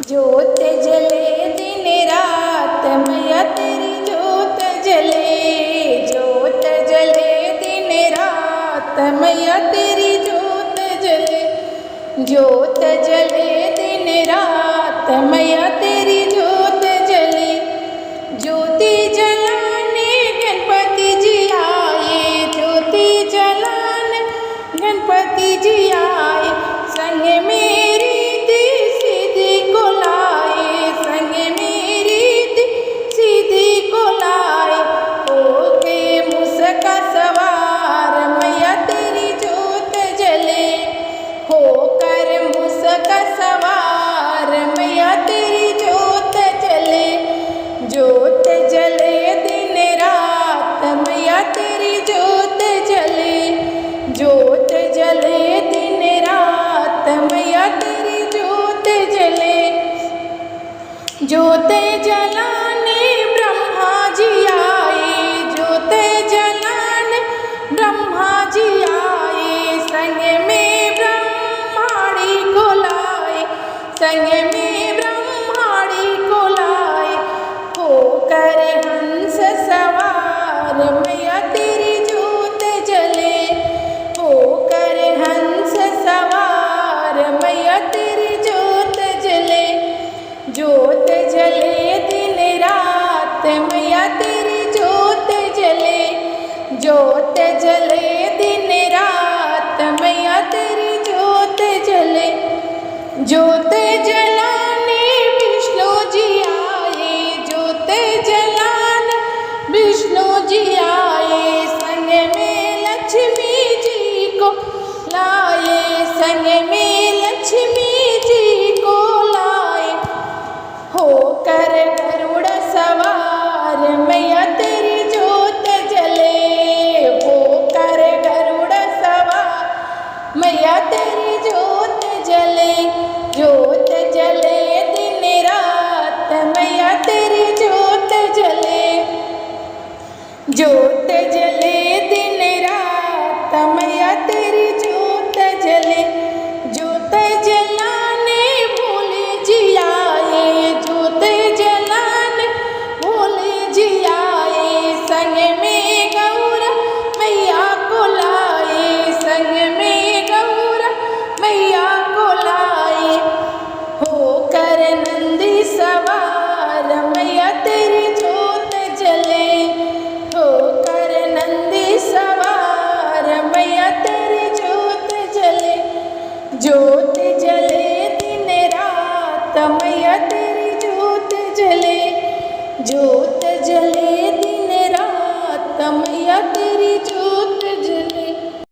ज्योत जले दिन रात मैया तेरी ज्योत जले। ज्योत जले दिन रात मैया तेरी ज्योत जले। ज्योत जले दिन रात मैया तेरी ज्योत जले। ज्योति जलाने गणपति जी आए। ज्योति जलाने गणपति जी आए। संग मेरी सीधी को लाए। संग मेरी सीधी को लाए। होके मुस्का सवार मैया तेरी ज्योत जले। होकर मुस्का सवार मैया तेरी ज्योत जले। ज्योत जले दिन रात मैया तेरी ज्योत जले। ज्योत जले दिन रात मैया तेरी ज्योत जले। ज्योत जलाने ब्रह्मा जी आए। ज्योत जलाने ब्रह्मा जी आए। संग में ब्रह्माणी को लाए। संग में ब्रह्माणी को लाए। होकर हंस सवार मैया तेरी ज्योत जले। होकर हंस सवार मैया तेरी ज्योत जले। ज्योत जले दिन रात मैया तेरी ज्योत जले। ज्योत जले दिन रात मैया तेरी ज्योत जले। ज्योत जलाने विष्णु जी आए। ज्योत जलाने विष्णु जी आए। संग में लक्ष्मी जी को लाए। संग में लक्ष्मी जी को लाए। होकर गरुड़ सवार मैया तेरी ज्योत जले। होकर गरुड़ सवार मैया तेरी ज्योत जले। ज्योत जले दिन रात मैया तेरी ज्योत जले। ज्योत जले दिन रात मैया तेरी ज्योत जले। ज्योत जलाने भोले जी आए। ज्योत जलाने भोले जी आए। संग में गौरा मैया को लाए। संग में गौरा मैया को लाए। होकर नंदी सवार मैया तेरी ज्योत जले। होकर नंदी सवार मैया तेरी ज्योत जले। ज्योत जले दिन रात मैया तेरी ज्योत जले। ज्योत जले दिन रात मैया तेरी ज्योत